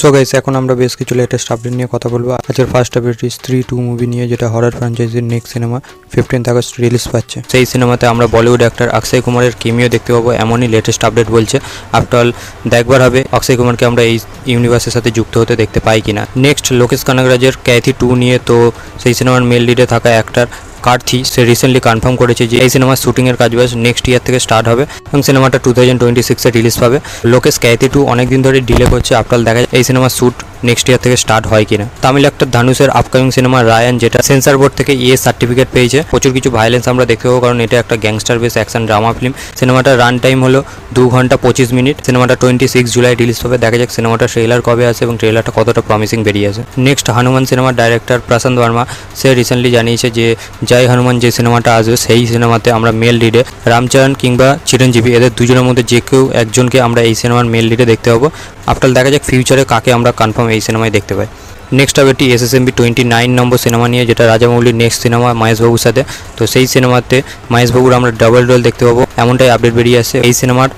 So guys, এখন আমরা বেশ কিছু লেটেস্ট আপডেট নিয়ে কথা বলবো। আজকের ফার্স্ট আপডেট স্ত্রী 2 মুভি নিয়ে, যেটা হরর ফ্র্যাঞ্চাইজির নেক্সট সিনেমা 15 আগস্ট রিলিজ পাচ্ছে। সেই সিনেমাতে আমরা বলিউড অ্যাক্টর অক্ষয় কুমারের কেমিও দেখতে পাবো, এমনই লেটেস্ট আপডেট বলছে। আফটার অল দেখবার হবে অক্ষয় কুমারকে আমরা এই ইউনিভার্সের সাথে যুক্ত হতে দেখতে পাই কিনা। নেক্সট লোকেশ কানাগরাজের ক্যাথি 2 নিয়ে, তো সেই সিনেমার মেল লিডে থাকা অ্যাক্টর কার্থি সে রিসেন্টলি কনফার্ম করেছে যে এই সিনেমার শুটিংয়ের কাজবাজ নেক্সট ইয়ার থেকে স্টার্ট হবে এবং সিনেমাটা 2026-এ রিলিজ পাবে। লোকেশ ক্যাথি 2 অনেকদিন ধরে ডিলে করছে। আফটার দেখা যায় এই সিনেমার শ্যুট নেক্সট ইয়ার থেকে স্টার্ট হয় কিনা। তামিল অ্যাক্টর ধানুষের আপকামিং সিনেমা রায়ান, যেটা সেন্সর বোর্ড থেকে সার্টিফিকেট পেয়েছে, প্রচুর কিছু ভায়োলেন্স আমরা দেখতে পাবো, কারণ এটা একটা gangster base action drama film. সিনেমাটার রান টাইম হলো 2 ঘন্টা 25 মিনিট। সিনেমাটা 26 জুলাই রিলিজ পাবে। দেখা যাক সিনেমাটার ট্রেলার কবে আসে এবং ট্রেলারটা কতটা প্রমিসিং বেরিয়ে আসে। নেক্সট হনুমান সিনেমার ডাইরেক্টর প্রশান্ত বর্মা সে রিসেন্টলি জানিয়েছে যে জয় হনুমান যে সিনেমাটা আসবে সেই সিনেমাতে আমরা মেল লিডে রামচরণ কিংবা চিরঞ্জীবী এদের দুজনের মধ্যে যে কেউ একজনকে আমরা এই সিনেমার মেল লিডে দেখতে পাবো। আফটার দেখা যাক ফিউচারে কাকে আমরা কনফার্ম এই সিনেমায় দেখতে পাই। নেক্সট আপডেটটি SSMB 29 নম্বর সিনেমা নিয়ে, যেটা রাজামৌলির নেক্সট সিনেমা মহেশবাবুর সাথে। তো সেই সিনেমাতে মহেশবাবুর আমরা ডাবল রোল দেখতে পাবো, এমনটাই আপডেট বেরিয়ে আসছে। এই সিনেমার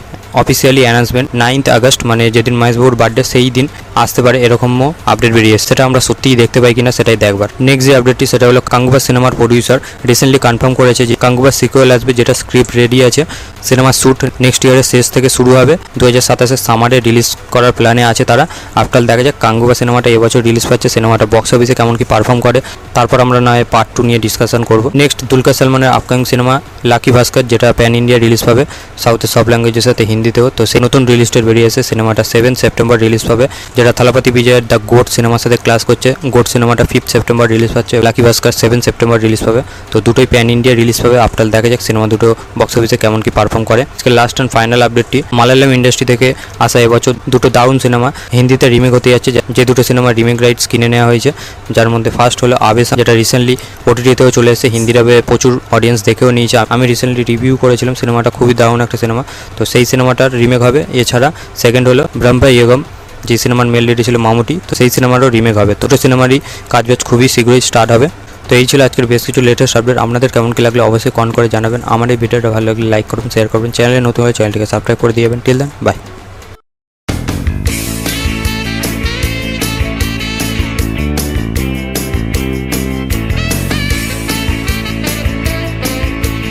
অফিসিয়ালি অ্যানাউন্সমেন্ট 9 আগস্ট, মানে যেদিন মহেশবাবুর বার্থডে সেই দিন আসতে পারে, এরকমও আপডেট বেরিয়ে এসেছে। সেটা আমরা সত্যিই দেখতে পাই কিনা সেটাই দেখবার। নেক্সট যে আপডেটটি সেটা হলো কাঙ্গুবা সিনেমার প্রডিউসার রিসেন্টলি কনফার্ম করেছে যে কাঙ্গুবা সিকুয়েল আসবে, যেটা স্ক্রিপ্ট রেডি আছে। সিনেমার শ্যুট নেক্সট ইয়ারের শেষ থেকে শুরু হবে, 2027-এর সামারে রিলিজ করার প্ল্যানে আছে তারা। আফটার দেখা যাক কাঙ্গুবা সিনেমাটা এবছর রিলিজ পাচ্ছে, সিনেমাটা বক্স অফিসে কেমন কি পারফর্ম করে, তারপর আমরা নয় পার্ট 2 নিয়ে ডিসকাশন করব। নেক্সট দুলকার সালমানের আপকামিং সিনেমা লাকি ভাস্কর, যেটা প্যান ইন্ডিয়া রিলিজ পাবে, সাউথের সব ল্যাঙ্গুয়েজের সাথে হিন্দিতেও। তো সেই নতুন রিলিজ ডেট বেরিয়ে এসে সিনেমাটা 7 সেপ্টেম্বর রিলিজ পাবে, যেটা থালাপতি বিজয়ের দ্য গোট সিনেমার সাথে ক্লাস করছে। গোট সিনেমাটা 5 সেপ্টেম্বর রিলিজ পাচ্ছে, লাকি ভাস্কর 7 সেপ্টেম্বর রিলিজ পাবে। তো দুটোই প্যান ইন্ডিয়া রিলিজ পাবে। আফটার দেখা যাক সিনেমা দুটো বক্স অফিসে কেমন কি পারফর্ম করে। আজকে লাস্ট অ্যান্ড ফাইনাল আপডেটটি মালায়ালাম ইন্ডাস্ট্রি থেকে আসা এবছর দুটো দারুণ সিনেমা হিন্দিতে রিমেক হতে যাচ্ছে। যে দুটো সিনেমা রিমেক রাইটস কিনে নেওয়া হয়েছে, যার মধ্যে ফার্স্ট হলো আবেশা, যেটা রিসেন্টলি OTT-তেও চলে এসেছে, হিন্দি ডাবে প্রচুর অডিয়েন্স দেখেও নিয়েছে। আমি রিসেন্টলি রিভিউ করেছিলাম, সিনেমাটা খুবই দারুণ একটা সিনেমা। তো সেই সিনেমাটার রিমেক হবে। এছাড়া সেকেন্ড হলো ব্রহ্মা ইয়গম, যে সিনেমার মেল লিডে ছিল মামুটি, তো সেই সিনেমারও রিমেক হবে। দুটো সিনেমারই কাজবাজ খুবই শীঘ্রই স্টার্ট হবে। তো এই ছিল আজকের বেশ কিছু লেটেস্ট আপডেট। আপনাদের কেমন কি লাগলে অবশ্যই কমেন্ট করে জানাবেন। আমার এই ভিডিওটা ভালো লাগলে লাইক করবেন, শেয়ার করবেন, চ্যানেলে নতুন হলে চ্যানেলটিকে সাবস্ক্রাইব করে দিয়ে যাবেন। Till then, by.